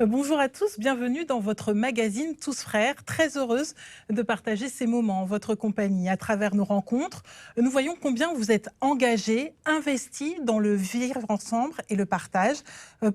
Bonjour à tous, bienvenue dans votre magazine Tous Frères. Très heureuse de partager ces moments en votre compagnie. À travers nos rencontres, nous voyons combien vous êtes engagés, investis dans le vivre ensemble et le partage.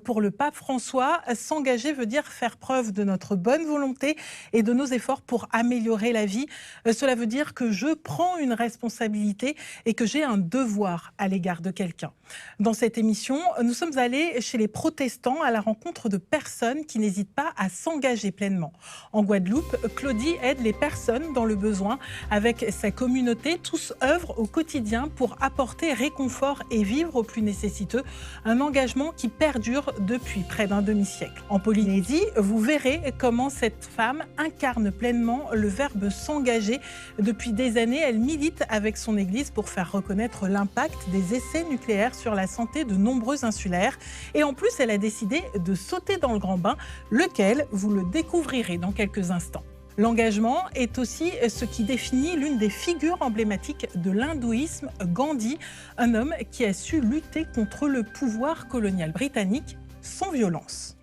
Pour le pape François, s'engager veut dire faire preuve de notre bonne volonté et de nos efforts pour améliorer la vie. Cela veut dire que je prends une responsabilité et que j'ai un devoir à l'égard de quelqu'un. Dans cette émission, nous sommes allés chez les protestants à la rencontre de personnes qui n'hésitent pas à s'engager pleinement. En Guadeloupe, Claudie aide les personnes dans le besoin. Avec sa communauté, tous œuvrent au quotidien pour apporter réconfort et vivre aux plus nécessiteux. Un engagement qui perdure depuis près d'un demi-siècle. En Polynésie, vous verrez comment cette femme incarne pleinement le verbe s'engager. Depuis des années, elle milite avec son église pour faire reconnaître l'impact des essais nucléaires sur la santé de nombreux insulaires. Et en plus, elle a décidé de sauter dans le grand bain, lequel vous le découvrirez dans quelques instants. L'engagement est aussi ce qui définit l'une des figures emblématiques de l'hindouisme, Gandhi, un homme qui a su lutter contre le pouvoir colonial britannique sans violence.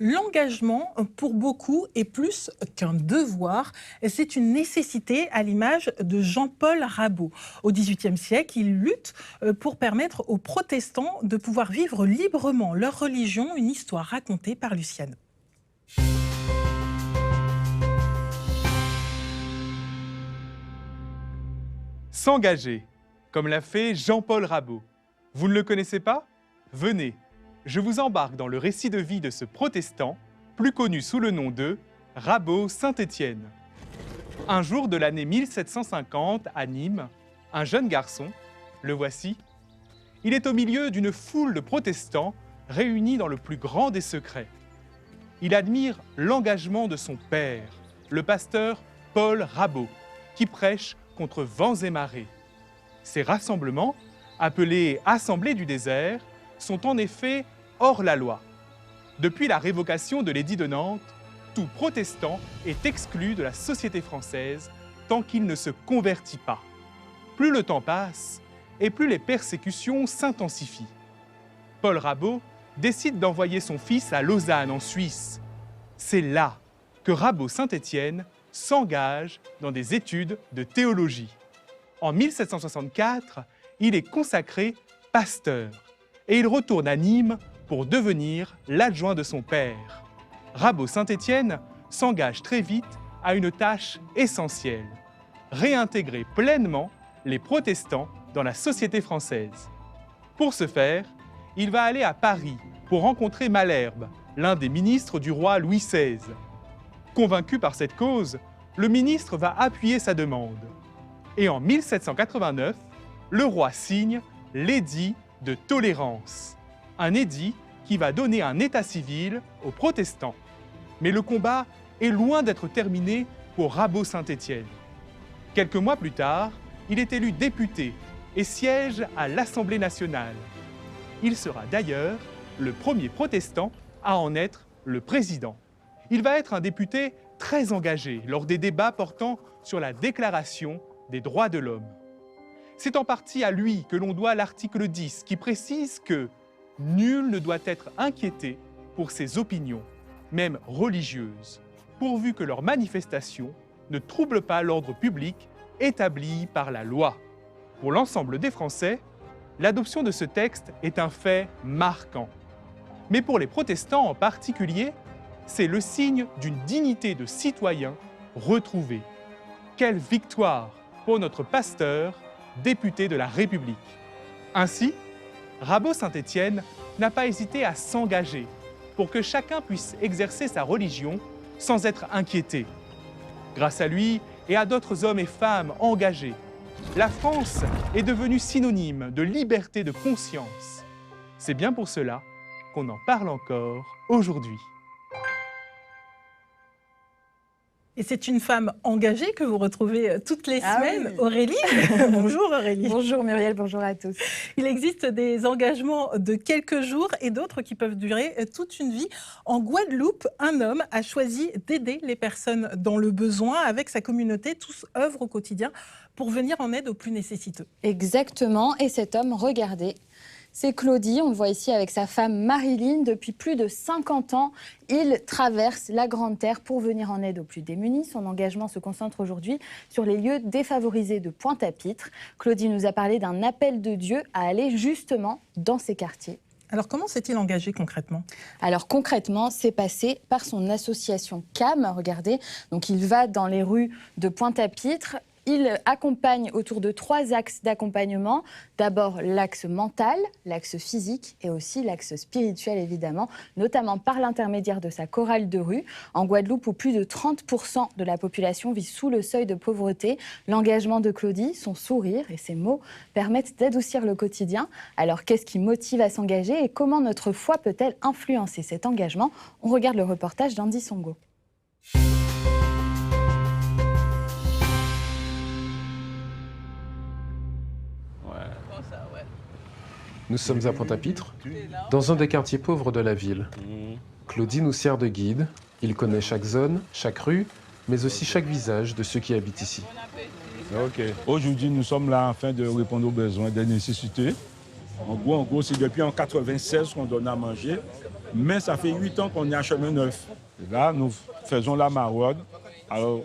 L'engagement, pour beaucoup, est plus qu'un devoir. C'est une nécessité, à l'image de Jean-Paul Rabault. Au XVIIIe siècle, il lutte pour permettre aux protestants de pouvoir vivre librement leur religion, une histoire racontée par Luciano. S'engager, comme l'a fait Jean-Paul Rabault. Vous ne le connaissez pas? Venez, je vous embarque dans le récit de vie de ce protestant, plus connu sous le nom de Rabault Saint-Étienne. Un jour de l'année 1750, à Nîmes, un jeune garçon, le voici, il est au milieu d'une foule de protestants réunis dans le plus grand des secrets. Il admire l'engagement de son père, le pasteur Paul Rabault, qui prêche contre vents et marées. Ces rassemblements, appelés Assemblées du désert, sont en effet hors la loi. Depuis la révocation de l'édit de Nantes, tout protestant est exclu de la société française tant qu'il ne se convertit pas. Plus le temps passe, et plus les persécutions s'intensifient. Paul Rabault décide d'envoyer son fils à Lausanne, en Suisse. C'est là que Rabault Saint-Étienne s'engage dans des études de théologie. En 1764, il est consacré pasteur et il retourne à Nîmes pour devenir l'adjoint de son père. Rabault Saint-Étienne s'engage très vite à une tâche essentielle, réintégrer pleinement les protestants dans la société française. Pour ce faire, il va aller à Paris pour rencontrer Malherbe, l'un des ministres du roi Louis XVI. Convaincu par cette cause, le ministre va appuyer sa demande. Et en 1789, le roi signe l'édit de tolérance, un édit qui va donner un état civil aux protestants. Mais le combat est loin d'être terminé pour Rabault Saint-Étienne. Quelques mois plus tard, il est élu député et siège à l'Assemblée nationale. Il sera d'ailleurs le premier protestant à en être le président. Il va être un député très engagé lors des débats portant sur la Déclaration des droits de l'homme. C'est en partie à lui que l'on doit l'article 10 qui précise que « nul ne doit être inquiété pour ses opinions, même religieuses, pourvu que leurs manifestations ne troublent pas l'ordre public établi par la loi ». Pour l'ensemble des Français, l'adoption de ce texte est un fait marquant. Mais pour les protestants en particulier, c'est le signe d'une dignité de citoyen retrouvée. Quelle victoire pour notre pasteur, député de la République. Ainsi, Rabault Saint-Étienne n'a pas hésité à s'engager pour que chacun puisse exercer sa religion sans être inquiété. Grâce à lui et à d'autres hommes et femmes engagés, la France est devenue synonyme de liberté de conscience. C'est bien pour cela qu'on en parle encore aujourd'hui. Et c'est une femme engagée que vous retrouvez toutes les semaines, oui. Aurélie. Bonjour Aurélie. Bonjour Muriel, bonjour à tous. Il existe des engagements de quelques jours et d'autres qui peuvent durer toute une vie. En Guadeloupe, un homme a choisi d'aider les personnes dans le besoin. Avec sa communauté, tous œuvrent au quotidien pour venir en aide aux plus nécessiteux. Exactement, et cet homme, regardez, C'est Claudie, on le voit ici avec sa femme Marilyn. Depuis plus de 50 ans, il traverse la Grande Terre pour venir en aide aux plus démunis. Son engagement se concentre aujourd'hui sur les lieux défavorisés de Pointe-à-Pitre. Claudie nous a parlé d'un appel de Dieu à aller justement dans ces quartiers. Alors, comment s'est-il engagé concrètement? Alors concrètement, c'est passé par son association CAM. Regardez, donc il va dans les rues de Pointe-à-Pitre. Il accompagne autour de 3 axes d'accompagnement. D'abord l'axe mental, l'axe physique et aussi l'axe spirituel évidemment, notamment par l'intermédiaire de sa chorale de rue. En Guadeloupe, où plus de 30% de la population vit sous le seuil de pauvreté, l'engagement de Claudie, son sourire et ses mots permettent d'adoucir le quotidien. Alors qu'est-ce qui motive à s'engager et comment notre foi peut-elle influencer cet engagement? On regarde le reportage d'Andy Songo. Nous sommes à Pointe-à-Pitre, dans un des quartiers pauvres de la ville. Claudie nous sert de guide. Il connaît chaque zone, chaque rue, mais aussi chaque visage de ceux qui habitent ici. Ok. Aujourd'hui, nous sommes là afin de répondre aux besoins, des nécessités. En gros, c'est depuis en 96 qu'on donne à manger, mais ça fait 8 ans qu'on est à Chemin Neuf. Et là, nous faisons la maraude. Alors,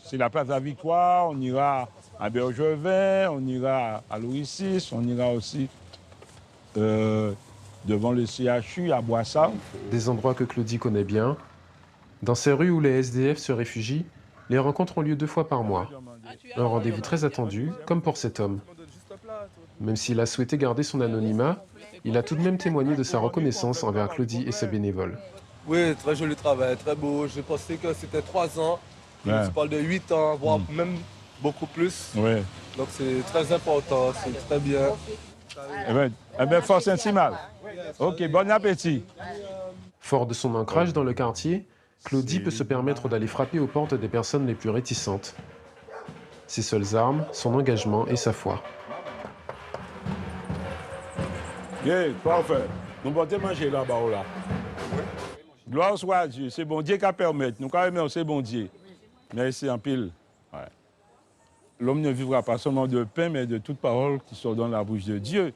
c'est la place de la Victoire, on ira à Bergevin, on ira à Louricis, on ira aussi devant le CHU à Boissard. Des endroits que Claudie connaît bien. Dans ces rues où les SDF se réfugient, les rencontres ont lieu 2 fois par mois. Un rendez-vous très attendu, comme pour cet homme. Même s'il a souhaité garder son anonymat, il a tout de même témoigné de sa reconnaissance envers Claudie et ses bénévoles. Oui, très joli travail, très beau. J'ai pensé que c'était 3 ans. Ouais. Tu parles de 8 ans, voire même beaucoup plus. Ouais. Donc c'est très important, c'est très bien. Eh bien, force ainsi mal. Ok, bon appétit. Fort de son ancrage dans le quartier, Claudie peut se permettre d'aller frapper aux portes des personnes les plus réticentes. Ses seules armes, son engagement et sa foi. Bien, parfait. Nous allons manger là-bas. Là. Gloire soit à Dieu. C'est bon Dieu qui permet. Nous carrément, c'est bon Dieu. Merci en pile. Ouais. L'homme ne vivra pas seulement de pain, mais de toute parole qui sort dans la bouche de Dieu.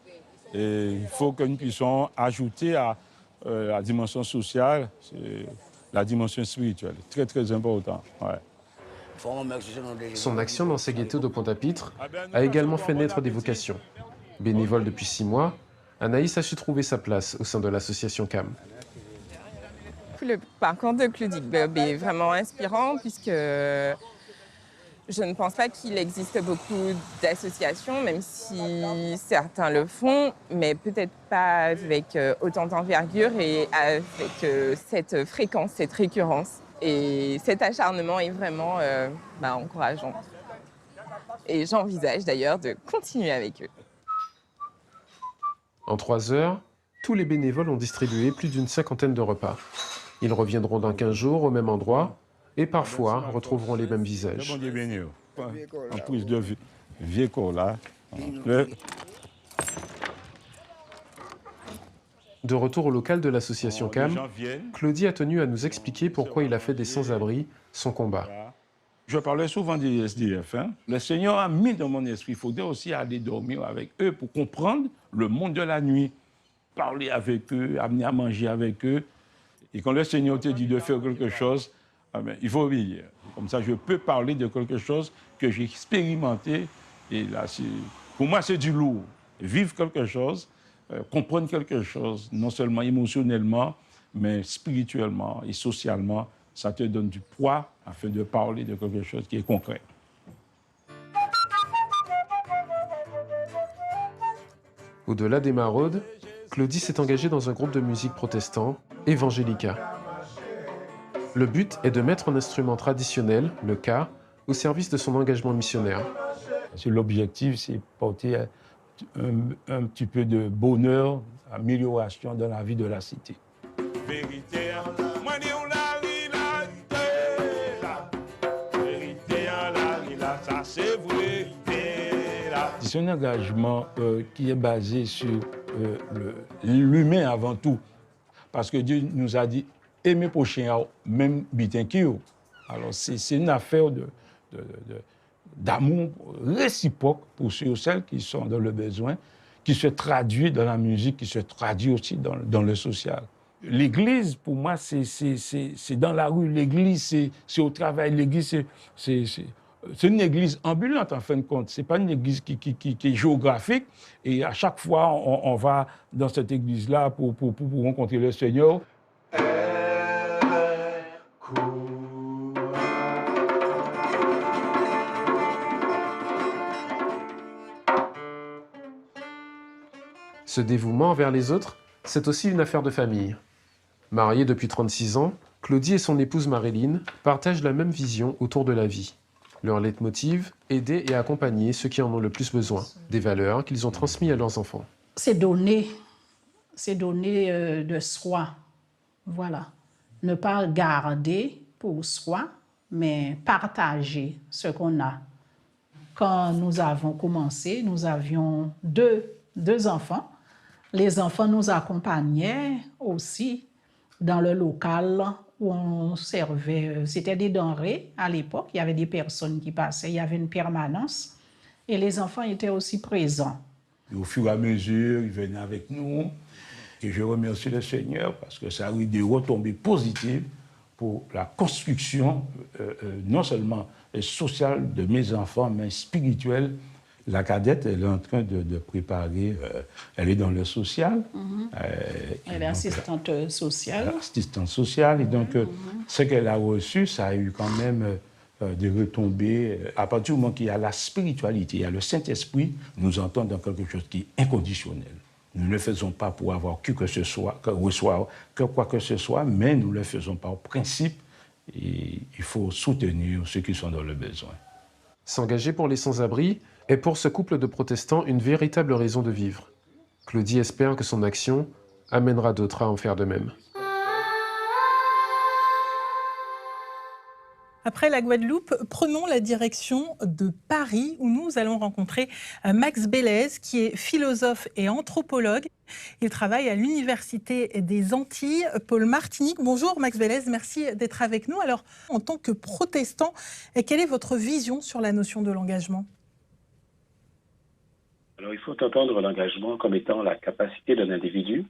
Et il faut que nous puissions ajouter à la dimension sociale, la dimension spirituelle. Très, très important. Ouais. Son action dans ces ghettos de Pointe-à-Pitre a également fait naître des vocations. Bénévole depuis 6 mois, Anaïs a su trouver sa place au sein de l'association CAM. Le parcours de Claudie Bob est vraiment inspirant puisque je ne pense pas qu'il existe beaucoup d'associations, même si certains le font, mais peut-être pas avec autant d'envergure et avec cette fréquence, cette récurrence. Et cet acharnement est vraiment encourageant. Et j'envisage d'ailleurs de continuer avec eux. En 3 heures, tous les bénévoles ont distribué plus d'une 50aine de repas. Ils reviendront dans 15 jours au même endroit et parfois retrouveront les mêmes visages. En prise de vieux corps là. De retour au local de l'association CAM, Claudie a tenu à nous expliquer pourquoi il a fait des sans-abri son combat. Je parlais souvent des SDF. Le Seigneur a mis dans mon esprit, il faudrait aussi aller dormir avec eux pour comprendre le monde de la nuit. Parler avec eux, amener à manger avec eux. Et quand le Seigneur te dit de faire quelque chose, il faut obéir. Comme ça, je peux parler de quelque chose que j'ai expérimenté. Et là, pour moi, c'est du lourd. Vivre quelque chose, comprendre quelque chose, non seulement émotionnellement, mais spirituellement et socialement, ça te donne du poids afin de parler de quelque chose qui est concret. Au-delà des maraudes, Claudie s'est engagée dans un groupe de musique protestant, Evangelica. Le but est de mettre un instrument traditionnel, le ka, au service de son engagement missionnaire. L'objectif, c'est porter un petit peu de bonheur, amélioration dans la vie de la cité. C'est un engagement qui est basé sur l'humain avant tout. Parce que Dieu nous a dit aimer prochain, même bitin qui. Alors c'est une affaire d'amour réciproque pour ceux et celles qui sont dans le besoin, qui se traduit dans la musique, qui se traduit aussi dans le social. L'église, pour moi, c'est dans la rue. L'église, c'est au travail. L'église, c'est une église ambulante, en fin de compte. Ce n'est pas une église qui est géographique. Et à chaque fois, on va dans cette église-là pour rencontrer le Seigneur. Ce dévouement envers les autres, c'est aussi une affaire de famille. Mariés depuis 36 ans, Claudie et son épouse Marilyn partagent la même vision autour de la vie. Leur leitmotiv, aider et accompagner ceux qui en ont le plus besoin, des valeurs qu'ils ont transmises à leurs enfants. C'est donner de soi, voilà. Ne pas garder pour soi, mais partager ce qu'on a. Quand nous avons commencé, nous avions deux enfants. Les enfants nous accompagnaient aussi dans le local où on servait. C'était des denrées à l'époque. Il y avait des personnes qui passaient. Il y avait une permanence. Et les enfants étaient aussi présents. Et au fur et à mesure, ils venaient avec nous. Et je remercie le Seigneur parce que ça a eu des retombées positives pour la construction, non seulement sociale de mes enfants, mais spirituelle. La cadette, elle est en train de préparer, elle est dans le social. Elle est assistante sociale. Assistante sociale. Et donc, ce qu'elle a reçu, ça a eu quand même des retombées. À partir du moment qu'il y a la spiritualité, il y a le Saint-Esprit, nous entrons dans quelque chose qui est inconditionnel. Nous ne le faisons pas pour avoir qui que ce soit, que quoi que ce soit, mais nous le faisons par principe. Et il faut soutenir ceux qui sont dans le besoin. S'engager pour les sans-abri est pour ce couple de protestants une véritable raison de vivre. Claudie espère que son action amènera d'autres à en faire de même. Après la Guadeloupe, prenons la direction de Paris où nous allons rencontrer Max Bellez qui est philosophe et anthropologue. Il travaille à l'Université des Antilles, Paul Martinique. Bonjour Max Bellez, merci d'être avec nous. Alors, en tant que protestant, quelle est votre vision sur la notion de l'engagement ? Alors, il faut entendre l'engagement comme étant la capacité d'un individu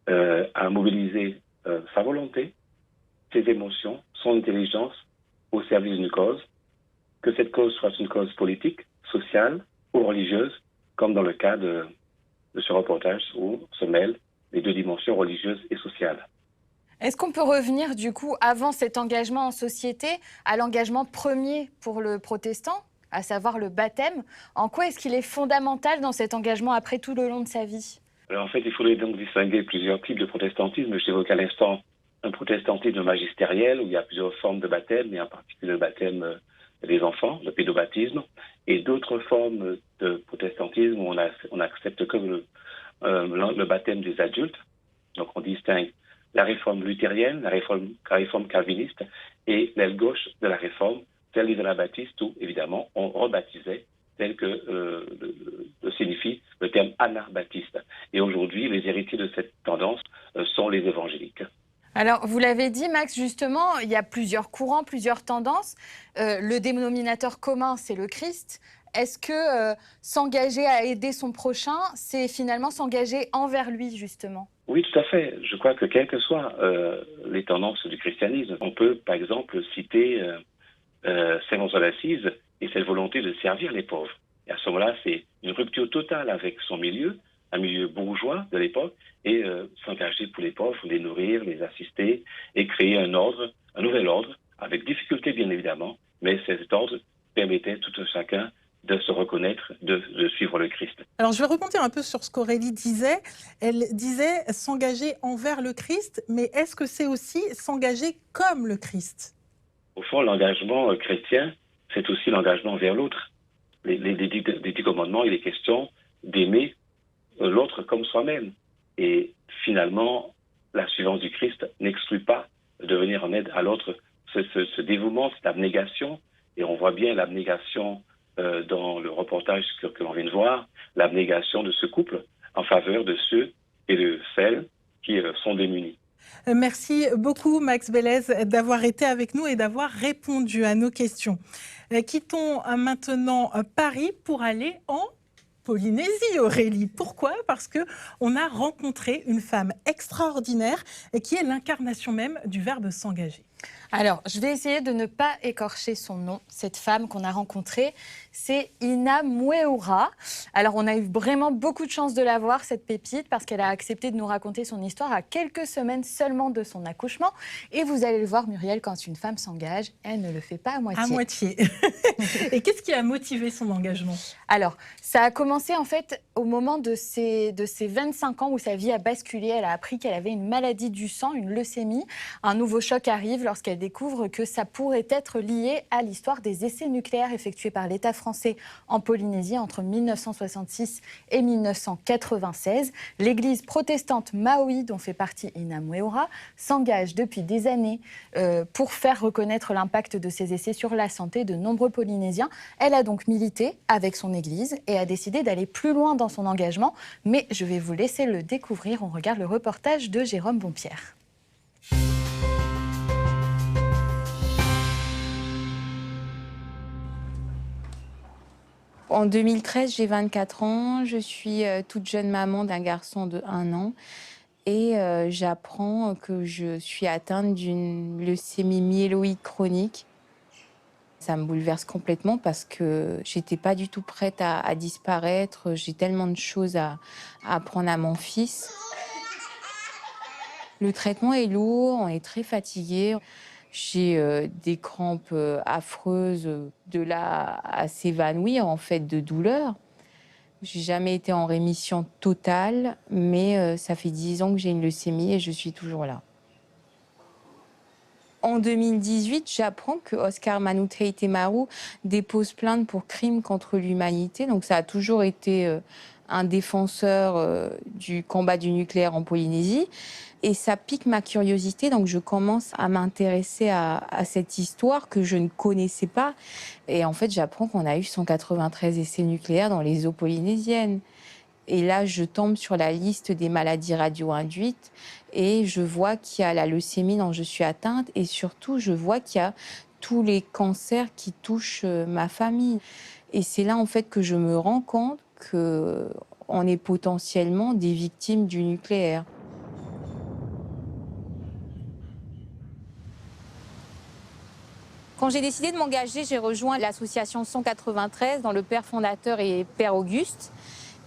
à mobiliser sa volonté, ses émotions, son intelligence au service d'une cause, que cette cause soit une cause politique, sociale ou religieuse, comme dans le cas de ce reportage où se mêlent les deux dimensions religieuses et sociales. Est-ce qu'on peut revenir du coup, avant cet engagement en société, à l'engagement premier pour le protestant, à savoir le baptême? En quoi est-ce qu'il est fondamental dans cet engagement après tout le long de sa vie? Alors en fait, il faudrait donc distinguer plusieurs types de protestantisme. Je évoquais à l'instant un protestantisme magistériel où il y a plusieurs formes de baptême, et en particulier le baptême des enfants, le pédobaptisme, et d'autres formes de protestantisme où on accepte que le baptême des adultes. Donc on distingue la réforme luthérienne, la réforme calviniste et l'aile gauche de la réforme, celle des anabaptistes où évidemment on rebaptisait tel que le signifie le terme anabaptiste. Et aujourd'hui, les héritiers de cette tendance sont les évangéliques. Alors, vous l'avez dit, Max, justement, il y a plusieurs courants, plusieurs tendances. Le dénominateur commun, c'est le Christ. Est-ce que s'engager à aider son prochain, c'est finalement s'engager envers lui, justement? Oui, tout à fait. Je crois que quelles que soient les tendances du christianisme, on peut, par exemple, citer Saint François d'Assise et cette volonté de servir les pauvres. Et à ce moment-là, c'est une rupture totale avec son milieu, un milieu bourgeois de l'époque, et s'engager pour les pauvres, les nourrir, les assister, et créer un nouvel ordre, avec difficulté bien évidemment, mais cet ordre permettait tout un chacun de se reconnaître, de suivre le Christ. Alors je vais rebondir un peu sur ce qu'Aurélie disait. Elle disait s'engager envers le Christ, mais est-ce que c'est aussi s'engager comme le Christ? Au fond, l'engagement chrétien, c'est aussi l'engagement vers l'autre. Les 10 commandements, il est question d'aimer l'autre comme soi-même. Et finalement, la suivance du Christ n'exclut pas de venir en aide à l'autre. Ce dévouement, cette abnégation, et on voit bien l'abnégation dans le reportage que l'on vient de voir, l'abnégation de ce couple en faveur de ceux et de celles qui sont démunis. Merci beaucoup Max Bellez d'avoir été avec nous et d'avoir répondu à nos questions. Quittons maintenant Paris pour aller en Polynésie, Aurélie. Pourquoi? Parce qu'on a rencontré une femme extraordinaire et qui est l'incarnation même du verbe s'engager. Alors, je vais essayer de ne pas écorcher son nom. Cette femme qu'on a rencontrée, c'est Ina Mweura. Alors, on a eu vraiment beaucoup de chance de la voir, cette pépite, parce qu'elle a accepté de nous raconter son histoire à quelques semaines seulement de son accouchement. Et vous allez le voir, Muriel, quand une femme s'engage, elle ne le fait pas à moitié. À moitié. Et qu'est-ce qui a motivé son engagement? Alors, ça a commencé en fait au moment de ses 25 ans où sa vie a basculé. Elle a appris qu'elle avait une maladie du sang, une leucémie. Un nouveau choc arrive lorsqu'elle découvre que ça pourrait être lié à l'histoire des essais nucléaires effectués par l'État français en Polynésie entre 1966 et 1996. L'église protestante Maui, dont fait partie Ina Mweura, s'engage depuis des années pour faire reconnaître l'impact de ces essais sur la santé de nombreux Polynésiens. Elle a donc milité avec son église et a décidé d'aller plus loin dans son engagement. Mais je vais vous laisser le découvrir. On regarde le reportage de Jérôme Bompierre. En 2013, j'ai 24 ans, je suis toute jeune maman d'un garçon de 1 an et j'apprends que je suis atteinte d'une leucémie myéloïde chronique. Ça me bouleverse complètement parce que j'étais pas du tout prête à disparaître. J'ai tellement de choses à apprendre à mon fils. Le traitement est lourd, on est très fatigué. J'ai des crampes affreuses, de là à s'évanouir en fait de douleur. J'ai jamais été en rémission totale, mais ça fait 10 ans que j'ai une leucémie et je suis toujours là. En 2018, j'apprends que Oscar Manutei Temaru dépose plainte pour crime contre l'humanité. Donc ça a toujours été un défenseur du combat du nucléaire en Polynésie. Et ça pique ma curiosité, donc je commence à m'intéresser à cette histoire que je ne connaissais pas. Et en fait, j'apprends qu'on a eu 193 essais nucléaires dans les eaux polynésiennes. Et là, je tombe sur la liste des maladies radio-induites et je vois qu'il y a la leucémie dont je suis atteinte et surtout, je vois qu'il y a tous les cancers qui touchent ma famille. Et c'est là, en fait, que je me rends compte qu'on est potentiellement des victimes du nucléaire. Quand j'ai décidé de m'engager, j'ai rejoint l'association 193 dont le père fondateur est Père Auguste.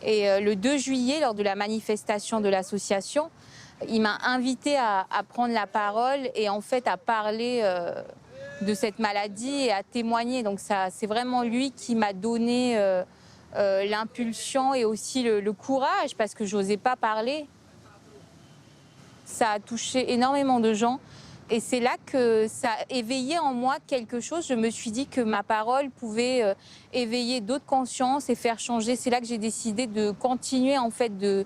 Et le 2 juillet, lors de la manifestation de l'association, il m'a invité à prendre la parole et en fait à parler de cette maladie et à témoigner. Donc c'est vraiment lui qui m'a donné l'impulsion et aussi le courage parce que j'osais pas parler. Ça a touché énormément de gens. Et c'est là que ça a éveillé en moi quelque chose. Je me suis dit que ma parole pouvait éveiller d'autres consciences et faire changer. C'est là que j'ai décidé de continuer en fait de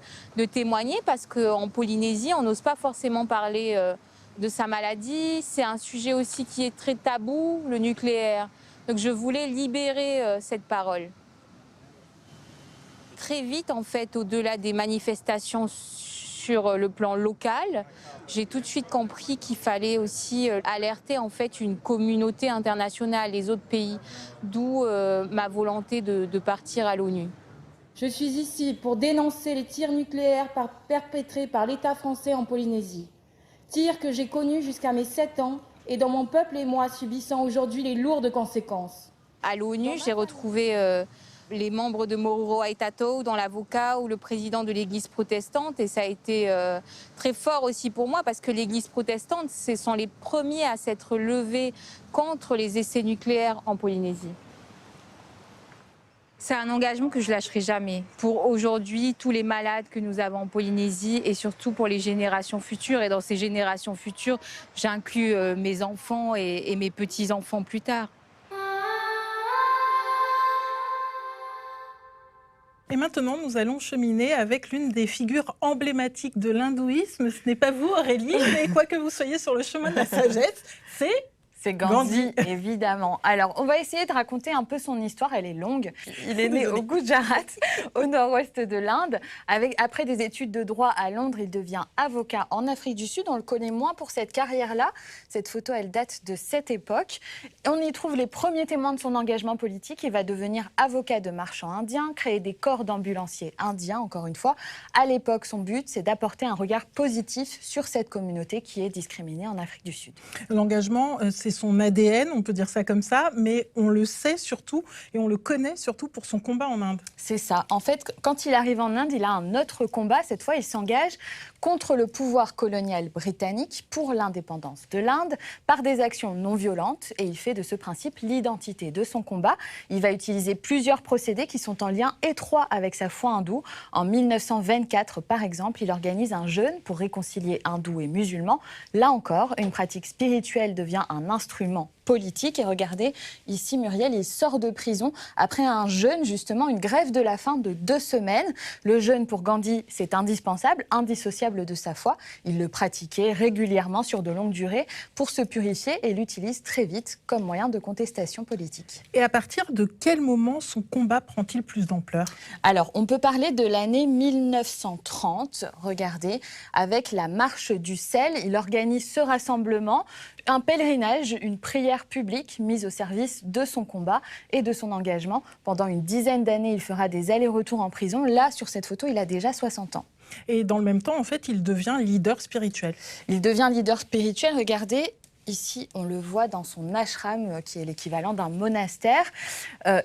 témoigner parce qu'en Polynésie, on n'ose pas forcément parler de sa maladie. C'est un sujet aussi qui est très tabou, le nucléaire. Donc je voulais libérer cette parole. Très vite, en fait, au-delà des manifestations sur le plan local, j'ai tout de suite compris qu'il fallait aussi alerter en fait une communauté internationale, les autres pays, d'où ma volonté de partir à l'ONU. Je suis ici pour dénoncer les tirs nucléaires perpétrés par l'État français en Polynésie. Tirs que j'ai connus jusqu'à mes 7 ans et dont mon peuple et moi subissons aujourd'hui les lourdes conséquences. À l'ONU, j'ai retrouvé les membres de Mororo Aitatou, dans l'avocat ou le président de l'église protestante. Et ça a été très fort aussi pour moi parce que l'église protestante, ce sont les premiers à s'être levés contre les essais nucléaires en Polynésie. C'est un engagement que je lâcherai jamais. Pour aujourd'hui, tous les malades que nous avons en Polynésie et surtout pour les générations futures. Et dans ces générations futures, j'inclus mes enfants et mes petits-enfants plus tard. Et maintenant, nous allons cheminer avec l'une des figures emblématiques de l'hindouisme. Ce n'est pas vous, Aurélie, mais quoi que vous soyez sur le chemin de la sagesse, c'est C'est Gandhi, évidemment. Alors, on va essayer de raconter un peu son histoire. Elle est longue. Il est né au Gujarat, au nord-ouest de l'Inde. Après des études de droit à Londres, il devient avocat en Afrique du Sud. On le connaît moins pour cette carrière-là. Cette photo, elle date de cette époque. On y trouve les premiers témoins de son engagement politique. Il va devenir avocat de marchands indiens, créer des corps d'ambulanciers indiens, encore une fois. À l'époque, son but, c'est d'apporter un regard positif sur cette communauté qui est discriminée en Afrique du Sud. L'engagement, c'est son ADN, on peut dire ça comme ça, mais on le sait surtout et on le connaît surtout pour son combat en Inde. C'est ça. En fait, quand il arrive en Inde, il a un autre combat. Cette fois, il s'engage contre le pouvoir colonial britannique pour l'indépendance de l'Inde par des actions non violentes et il fait de ce principe l'identité de son combat. Il va utiliser plusieurs procédés qui sont en lien étroit avec sa foi hindoue. En 1924, par exemple, il organise un jeûne pour réconcilier hindous et musulmans. Là encore, une pratique spirituelle devient un instrument politique. Et regardez, ici, Muriel, il sort de prison après un jeûne, justement, une grève de la faim de 2 semaines. Le jeûne, pour Gandhi, c'est indispensable, indissociable de sa foi. Il le pratiquait régulièrement sur de longues durées pour se purifier et l'utilise très vite comme moyen de contestation politique. Et à partir de quel moment son combat prend-il plus d'ampleur ? Alors, on peut parler de l'année 1930, regardez, avec la marche du sel. Il organise ce rassemblement, un pèlerinage, une prière publique mise au service de son combat et de son engagement. Pendant une dizaine d'années, il fera des allers-retours en prison. Là, sur cette photo, il a déjà 60 ans. Et dans le même temps, en fait, il devient leader spirituel. Il devient leader spirituel, regardez. Ici, on le voit dans son ashram, qui est l'équivalent d'un monastère.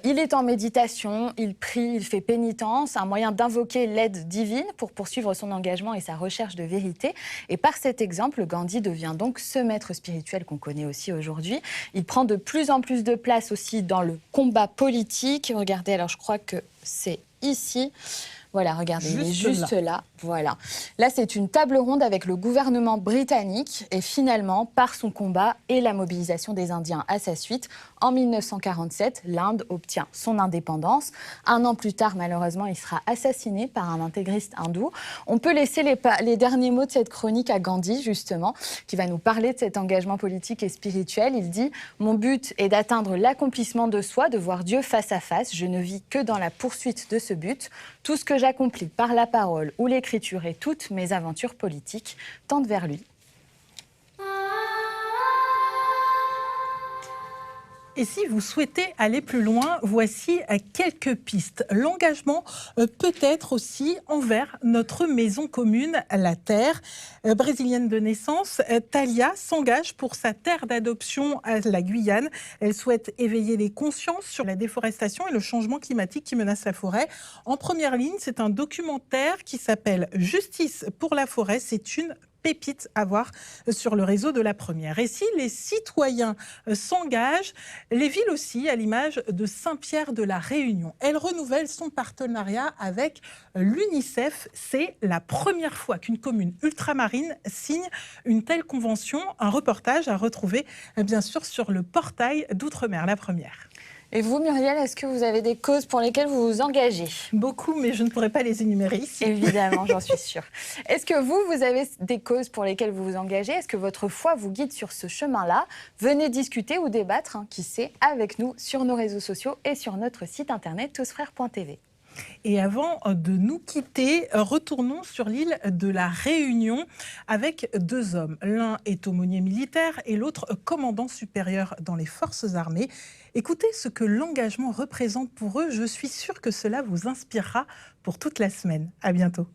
Il est en méditation, il prie, il fait pénitence, un moyen d'invoquer l'aide divine pour poursuivre son engagement et sa recherche de vérité. Et par cet exemple, Gandhi devient donc ce maître spirituel qu'on connaît aussi aujourd'hui. Il prend de plus en plus de place aussi dans le combat politique. Regardez, alors je crois que c'est ici. Voilà, regardez, il est juste là. Voilà. Là, c'est une table ronde avec le gouvernement britannique et finalement, par son combat et la mobilisation des Indiens à sa suite, en 1947, l'Inde obtient son indépendance. 1 an plus tard, malheureusement, il sera assassiné par un intégriste hindou. On peut laisser les derniers mots de cette chronique à Gandhi, justement, qui va nous parler de cet engagement politique et spirituel. Il dit « Mon but est d'atteindre l'accomplissement de soi, de voir Dieu face à face. Je ne vis que dans la poursuite de ce but. Tout ce que j'accomplis par la parole ou l'écriture et toutes mes aventures politiques tendent vers lui. » Et si vous souhaitez aller plus loin, voici quelques pistes. L'engagement peut être aussi envers notre maison commune, la Terre. Brésilienne de naissance, Thalia s'engage pour sa terre d'adoption à la Guyane. Elle souhaite éveiller les consciences sur la déforestation et le changement climatique qui menace la forêt. En première ligne, c'est un documentaire qui s'appelle « Justice pour la forêt ». C'est une pépite à voir sur le réseau de La Première. Et si les citoyens s'engagent, les villes aussi, à l'image de Saint-Pierre de la Réunion. Elle renouvelle son partenariat avec l'UNICEF. C'est la première fois qu'une commune ultramarine signe une telle convention. Un reportage à retrouver, bien sûr, sur le portail d'Outre-mer, La Première. Et vous, Muriel, est-ce que vous avez des causes pour lesquelles vous vous engagez ? Beaucoup, mais je ne pourrais pas les énumérer ici. Évidemment, j'en suis sûre. Est-ce que vous avez des causes pour lesquelles vous vous engagez ? Est-ce que votre foi vous guide sur ce chemin-là ? Venez discuter ou débattre, qui sait, avec nous sur nos réseaux sociaux et sur notre site internet tousfrères.tv. Et avant de nous quitter, retournons sur l'île de la Réunion avec 2 hommes. L'un est aumônier militaire et l'autre commandant supérieur dans les forces armées. Écoutez ce que l'engagement représente pour eux. Je suis sûre que cela vous inspirera pour toute la semaine. À bientôt.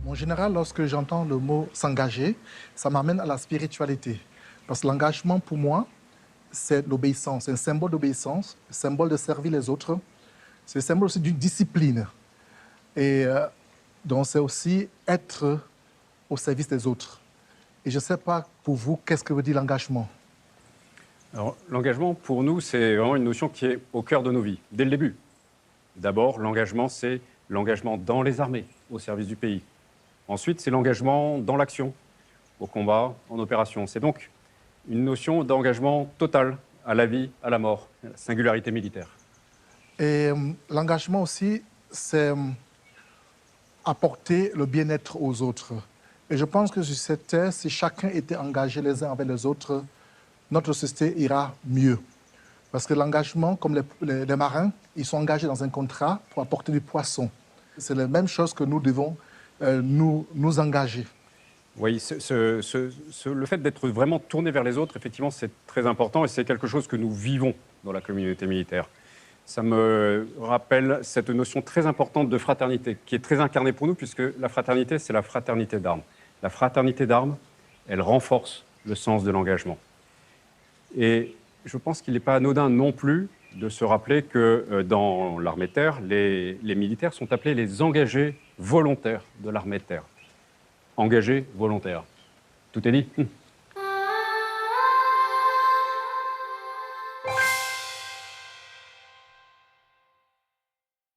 En général, lorsque j'entends le mot « s'engager », ça m'amène à la spiritualité. Parce que l'engagement, pour moi, c'est l'obéissance. C'est un symbole d'obéissance, un symbole de servir les autres. C'est un symbole aussi d'une discipline. Et donc, c'est aussi être au service des autres. Et je ne sais pas, pour vous, qu'est-ce que veut dire l'engagement ? Alors, l'engagement, pour nous, c'est vraiment une notion qui est au cœur de nos vies, dès le début. D'abord, l'engagement, c'est l'engagement dans les armées, au service du pays. Ensuite, c'est l'engagement dans l'action, au combat, en opération. C'est donc une notion d'engagement total à la vie, à la mort, à la singularité militaire. Et l'engagement aussi, c'est apporter le bien-être aux autres. Et je pense que sur cette terre, si chacun était engagé les uns avec les autres, notre société ira mieux. Parce que l'engagement, comme les marins, ils sont engagés dans un contrat pour apporter du poisson. C'est la même chose que nous devons nous engager. Oui, le fait d'être vraiment tourné vers les autres, effectivement, c'est très important et c'est quelque chose que nous vivons dans la communauté militaire. Ça me rappelle cette notion très importante de fraternité, qui est très incarnée pour nous, puisque la fraternité, c'est la fraternité d'armes. La fraternité d'armes, elle renforce le sens de l'engagement. Et je pense qu'il n'est pas anodin non plus de se rappeler que dans l'armée de terre, les militaires sont appelés les engagés volontaires de l'armée de terre. Engagés volontaires. Tout est dit.